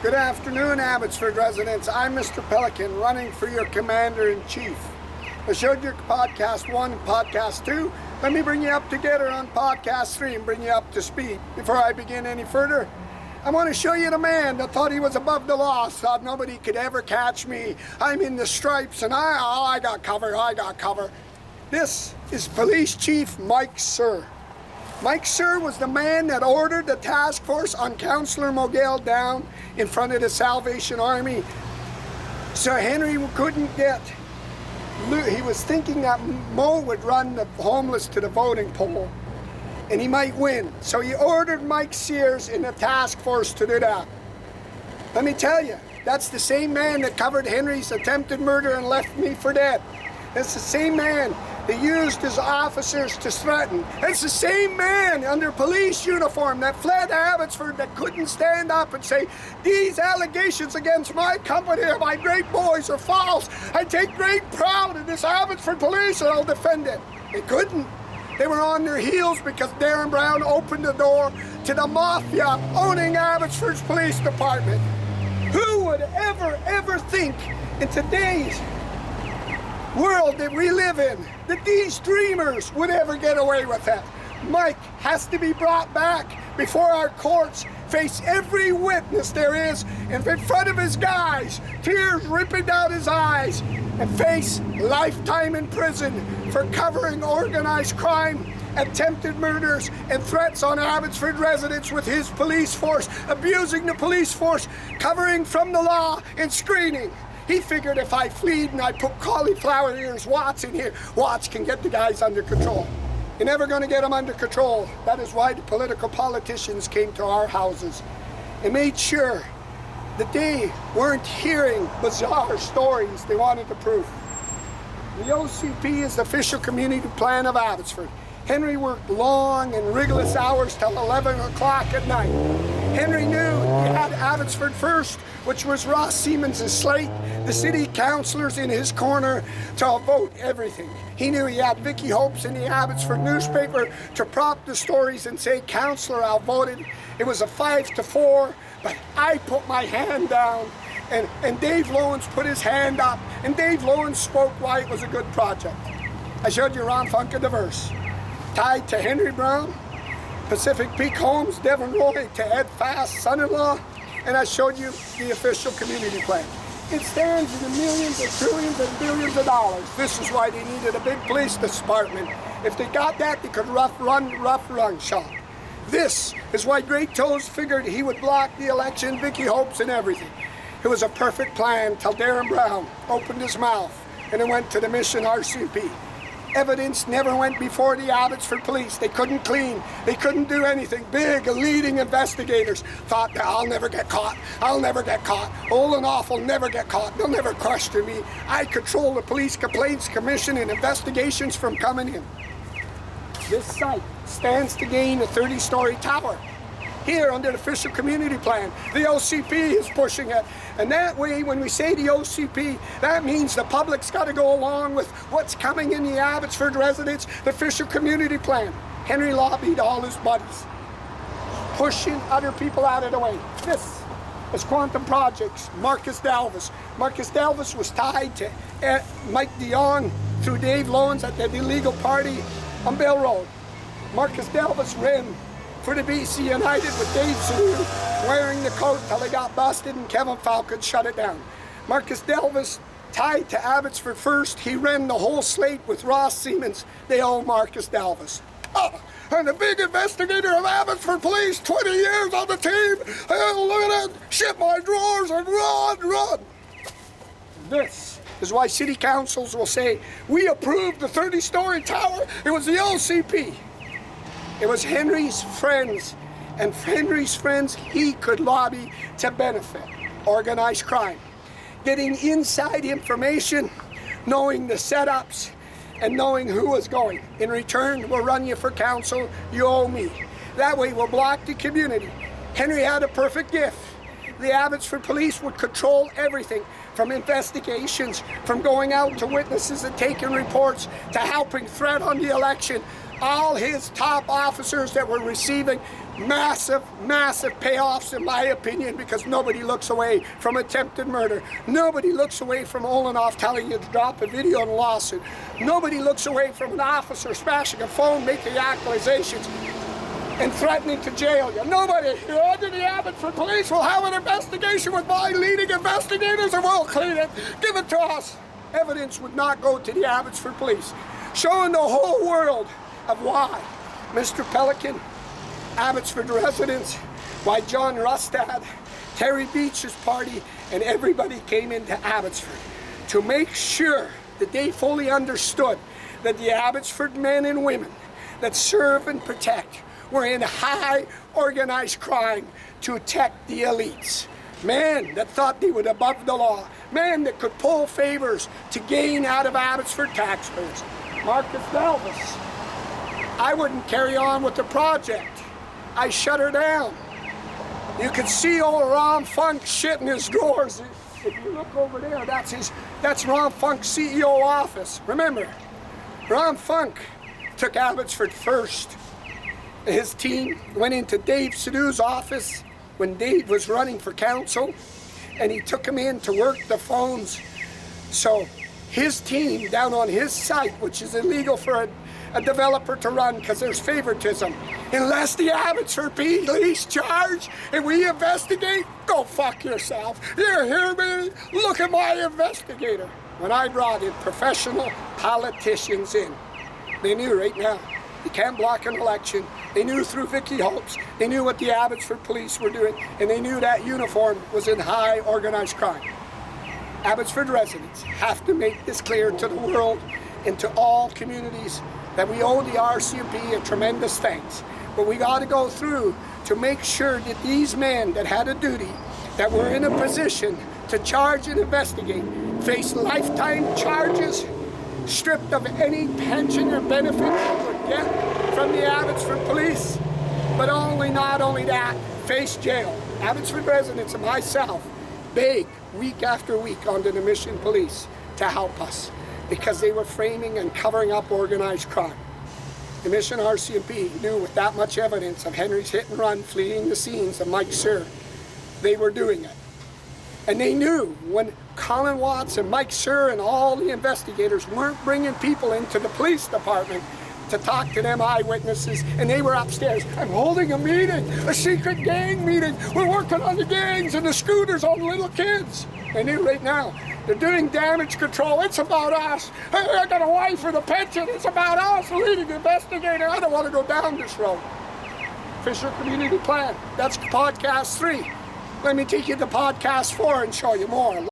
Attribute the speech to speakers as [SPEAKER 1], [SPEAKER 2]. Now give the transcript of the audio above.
[SPEAKER 1] Good afternoon, Abbotsford residents. I'm Mr. Pelican, running for your Commander-in-Chief. I showed you Podcast 1 and Podcast 2. Let me bring you up together on Podcast 3 and bring you up to speed. Before I begin any further, I want to show you the man that thought he was above the law, thought nobody could ever catch me. I'm in the stripes and I got cover. This is Police Chief Mike Sir. Mike Sir was the man that ordered the task force on Councillor Mogale down in front of the Salvation Army. Sir Henry couldn't get. He was thinking that Mo would run the homeless to the voting poll and he might win. So he ordered Mike Sears in the task force to do that. Let me tell you, that's the same man that covered Henry's attempted murder and left me for dead. It's the same man that used his officers to threaten. It's the same man under police uniform that fled Abbotsford that couldn't stand up and say, these allegations against my company or my great boys are false. I take great pride in this Abbotsford police and I'll defend it. They couldn't. They were on their heels because Darren Brown opened the door to the mafia owning Abbotsford's police department. Who would ever think in today's world that we live in that these dreamers would ever get away with that? Mike has to be brought back before our courts, face every witness there is in front of his guys, tears ripping down his eyes, and face lifetime in prison for covering organized crime, attempted murders, and threats on Abbotsford residents with his police force, abusing the police force, covering from the law, and screening. He figured if I fleed and I put cauliflower ears Watts in here, Watts can get the guys under control. You're never going to get them under control. That is why the political politicians came to our houses and made sure that they weren't hearing bizarre stories they wanted to prove. The OCP is the official community plan of Abbotsford. Henry worked long and rigorous hours till 11 o'clock at night. Henry knew he had Abbotsford First, which was Ross Siemens' slate, the city councillors in his corner to vote everything. He knew he had Vicky Hopes in the Abbotsford newspaper to prop the stories and say, Councillor outvoted. It was a 5-4, but I put my hand down and Dave Lowens put his hand up and Dave Lowens spoke why it was a good project. I showed you Ron Funke Diverse, tied to Henry Brown, Pacific Peak Homes, Devon Roy to Ed Fast, son-in-law, and I showed you the official community plan. It stands in the millions and trillions and billions of dollars. This is why they needed a big police department. If they got that, they could rough run shop. This is why Great Toes figured he would block the election, Vicky Hopes and everything. It was a perfect plan till Darren Brown opened his mouth and it went to the Mission RCP. Evidence never went before the Abbotsford police. They couldn't clean. They couldn't do anything. Big, leading investigators thought that I'll never get caught. I'll never get caught. Olenoff will never get caught. They'll never question me. I control the Police Complaints Commission and investigations from coming in. This site stands to gain a 30-story tower. Here, under the official community plan, the OCP is pushing it. And that way, when we say the OCP, that means the public's got to go along with what's coming in the Abbotsford residents, the official community plan. Henry lobbied all his buddies, pushing other people out of the way. This is Quantum Projects, Marcus Dalvis. Marcus Dalvis was tied to Mike DeYoung through Dave Lowens at the illegal party on Bell Road. Marcus Dalvis ran for the BC United with Dave Sanu wearing the coat till they got busted and Kevin Falcon shut it down. Marcus Dalvis tied to Abbotsford First. He ran the whole slate with Ross Siemens. They owe Marcus Dalvis. Oh, and the big investigator of Abbotsford Police, 20 years on the team. Oh, look at that, shit my drawers and run. This is why city councils will say, we approved the 30-story tower. It was the OCP. It was Henry's friends, and Henry's friends he could lobby to benefit organized crime. Getting inside information, knowing the setups, and knowing who was going. In return, we'll run you for council, you owe me. That way we'll block the community. Henry had a perfect gift. The Abbotsford police would control everything, from investigations, from going out to witnesses and taking reports, to helping threat on the election, all his top officers that were receiving massive payoffs, in my opinion, because nobody looks away from attempted murder. Nobody looks away from Olenoff telling you to drop a video in a lawsuit. Nobody looks away from an officer smashing a phone, making accusations, and threatening to jail you. Nobody under the Abbotsford Police will have an investigation with my leading investigators and we'll clean it. Give it to us. Evidence would not go to the Abbotsford Police, showing the whole world of why Mr. Pelican, Abbotsford residents, why John Rustad, Terry Beach's party, and everybody came into Abbotsford to make sure that they fully understood that the Abbotsford men and women that serve and protect were in high organized crime to attack the elites. Men that thought they were above the law. Men that could pull favors to gain out of Abbotsford taxpayers. Marcus Delvis. I wouldn't carry on with the project. I shut her down. You can see old Ron Funk shit in his drawers. If you look over there, that's Ron Funk's CEO office. Remember, Ron Funk took Abbotsford first. His team went into Dave Sidhu's office when Dave was running for council, and he took him in to work the phones. So his team down on his site, which is illegal for a developer to run because there's favoritism. Unless the Abbotsford Police charge and we investigate, go fuck yourself. You hear me? Look at my investigator. When I brought in professional politicians in, they knew right now you can't block an election. They knew through Vicky Hopes. They knew what the Abbotsford Police were doing, and they knew that uniform was in high organized crime. Abbotsford residents have to make this clear to the world and to all communities that we owe the RCMP a tremendous thanks. But we got to go through to make sure that these men that had a duty, that were in a position to charge and investigate, face lifetime charges, stripped of any pension or benefit they would get from the Abbotsford Police, but not only that, face jail. Abbotsford residents and myself begged week after week on the Mission Police to help us because they were framing and covering up organized crime. The Mission RCMP knew with that much evidence of Henry's hit and run fleeing the scenes of Mike Sir, they were doing it. And they knew when Colin Watts and Mike Sir and all the investigators weren't bringing people into the police department to talk to them eyewitnesses, and they were upstairs. I'm holding a meeting, a secret gang meeting. We're working on the gangs and the scooters on little kids. They knew right now. They're doing damage control. It's about us. Hey, I got a wife for the pension. It's about us, leading investigator. I don't want to go down this road. Fisher Community Plan. That's podcast 3. Let me take you to podcast 4 and show you more.